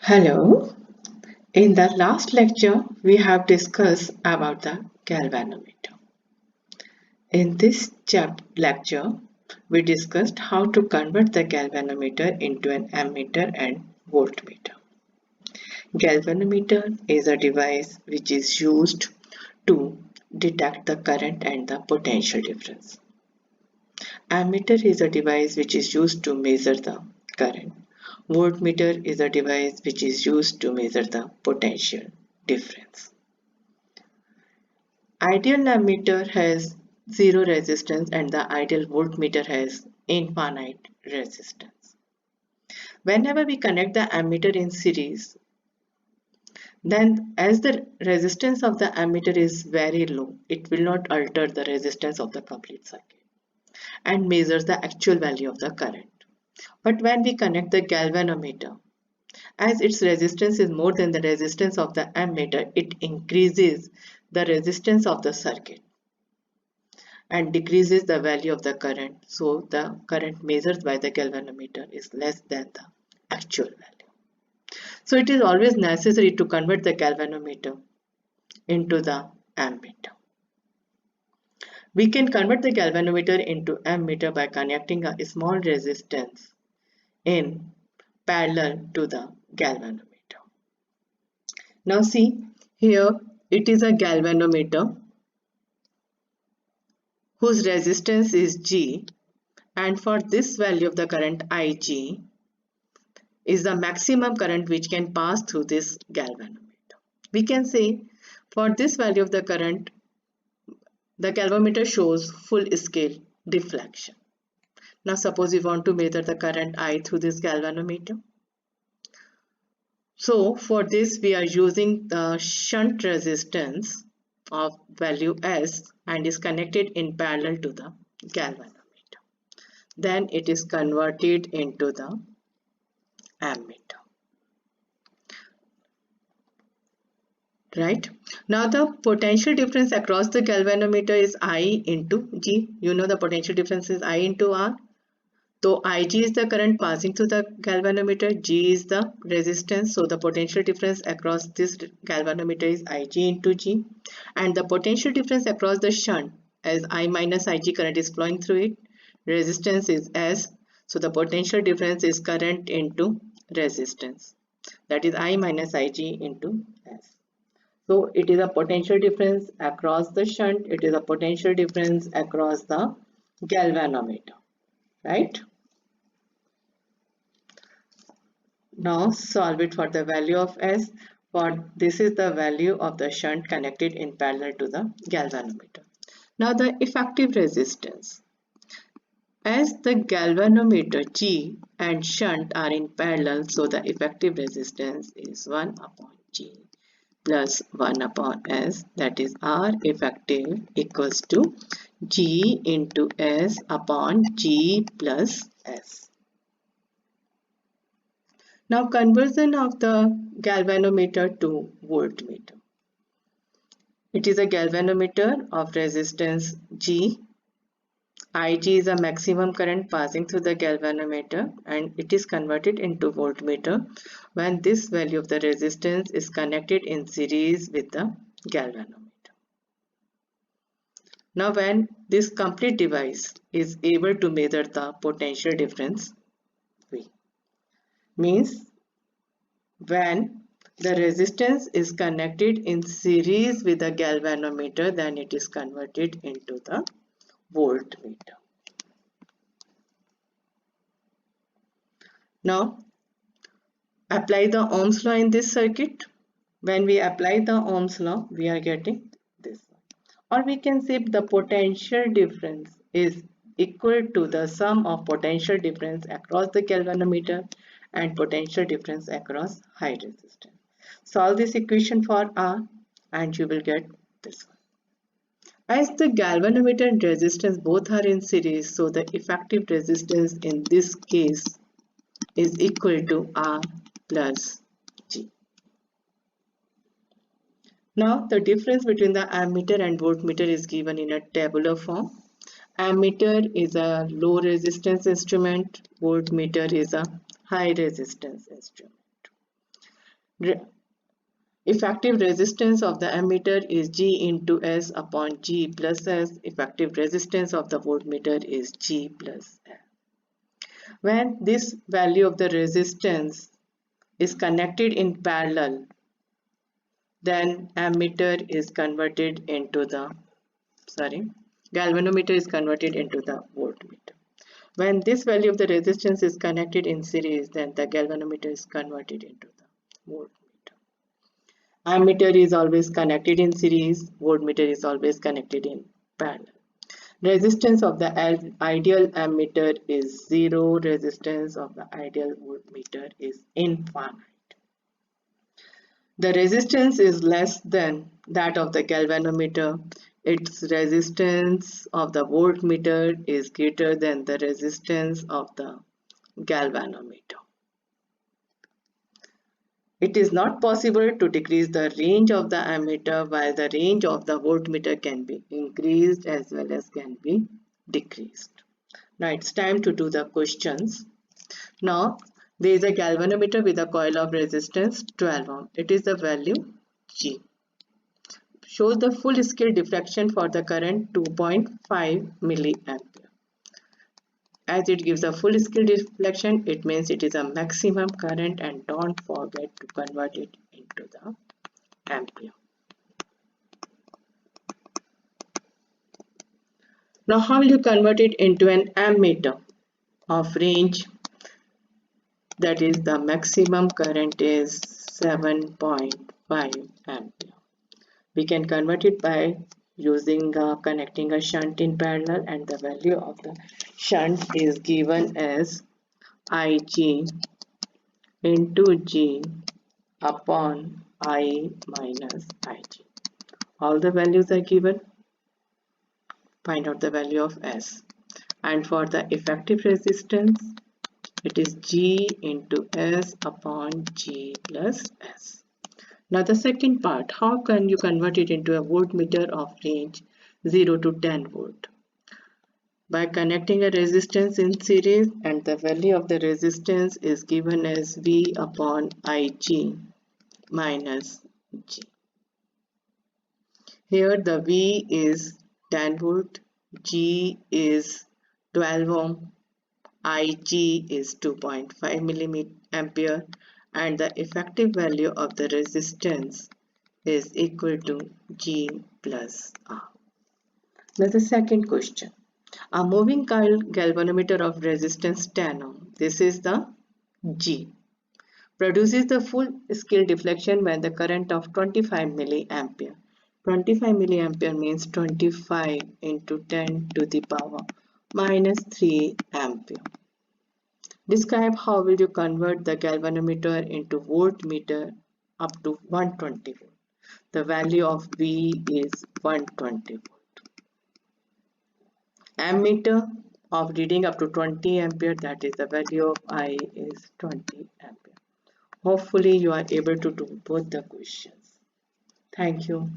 Hello. In the last lecture, we have discussed about the galvanometer. In this lecture, we discussed how to convert the galvanometer into an ammeter and voltmeter. Galvanometer is a device which is used to detect the current and the potential difference. Ammeter is a device which is used to measure the current. Voltmeter is a device which is used to measure the potential difference. Ideal ammeter has zero resistance and the ideal voltmeter has infinite resistance. Whenever we connect the ammeter in series, then as the resistance of the ammeter is very low, it will not alter the resistance of the complete circuit and measures the actual value of the current. But when we connect the galvanometer, as its resistance is more than the resistance of the ammeter, it increases the resistance of the circuit and decreases the value of the current. So the current measured by the galvanometer is less than the actual value. So it is always necessary to convert the galvanometer into the ammeter. We can convert the galvanometer into ammeter by connecting a small resistance in parallel to the galvanometer. Now see, here it is a galvanometer whose resistance is G, and for this value of the current Ig is the maximum current which can pass through this galvanometer. We can say for this value of the current, the galvanometer shows full scale deflection. Now suppose we want to measure the current I through this galvanometer. So for this we are using the shunt resistance of value S and is connected in parallel to the galvanometer. Then it is converted into the ammeter. Right? Now the potential difference across the galvanometer is I into G. You know the potential difference is I into R. So Ig is the current passing through the galvanometer, G is the resistance. So the potential difference across this galvanometer is Ig into G. And the potential difference across the shunt, as I minus Ig current is flowing through it, resistance is S. So the potential difference is current into resistance. That is I minus Ig into S. So it is a potential difference across the shunt. It is a potential difference across the galvanometer, right? Now solve it for the value of S. For this is the value of the shunt connected in parallel to the galvanometer. Now the effective resistance. As the galvanometer G and shunt are in parallel, so the effective resistance is 1 upon G plus 1 upon S, that is R effective equals to G into S upon G plus S. Now conversion of the galvanometer to voltmeter. It is a galvanometer of resistance G. Ig is a maximum current passing through the galvanometer and it is converted into voltmeter when this value of the resistance is connected in series with the galvanometer. Now when this complete device is able to measure the potential difference, means when the resistance is connected in series with the galvanometer, then it is converted into the voltmeter. Now apply the Ohm's law in this circuit. When we apply the Ohm's law, we are getting this one. Or we can say the potential difference is equal to the sum of potential difference across the galvanometer and potential difference across high resistance. Solve this equation for R and you will get this one. As the galvanometer and resistance both are in series, so the effective resistance in this case is equal to R plus G. Now the difference between the ammeter and voltmeter is given in a tabular form. Ammeter is a low resistance instrument, voltmeter is a high resistance instrument. Re Effective resistance of the ammeter is G into S upon G plus S. Effective resistance of the voltmeter is G plus S. When this value of the resistance is connected in parallel, then ammeter is converted into the, galvanometer is converted into the voltmeter. When this value of the resistance is connected in series, then the galvanometer is converted into the voltmeter. Ammeter is always connected in series, voltmeter is always connected in parallel. Resistance of the ideal ammeter is 0, resistance of the ideal voltmeter is infinite. The resistance is less than that of the galvanometer. Its resistance of the voltmeter is greater than the resistance of the galvanometer. It is not possible to decrease the range of the ammeter while the range of the voltmeter can be increased as well as can be decreased. Now it's time to do the questions. Now there is a galvanometer with a coil of resistance 12 ohm. It is the value G. Shows the full scale deflection for the current 2.5 milliampere. As it gives a full scale deflection, it means it is a maximum current, and don't forget to convert it into the ampere. Now how will you convert it into an ammeter of range? That is, the maximum current is 7.5 ampere. We can convert it by connecting a shunt in parallel, and the value of the shunt is given as Ig into G upon I minus Ig. All the values are given. Find out the value of S. And for the effective resistance, it is G into S upon G plus S. Now the second part, how can you convert it into a voltmeter of range 0 to 10 volt? By connecting a resistance in series, and the value of the resistance is given as V upon Ig minus G. Here the V is 10 volt, G is 12 ohm, Ig is 2.5 milliampere, and the effective value of the resistance is equal to G plus R. Now the second question. A moving coil galvanometer of resistance 10 ohm, this is the G, produces the full scale deflection when the current of 25 milliampere. 25 milliampere means 25 into 10 to the power minus 3 ampere. Describe how will you convert the galvanometer into voltmeter up to 120 volt. The value of V is 120 volt. Ammeter of reading up to 20 ampere, that is the value of I is 20 ampere. Hopefully you are able to do both the questions. Thank you.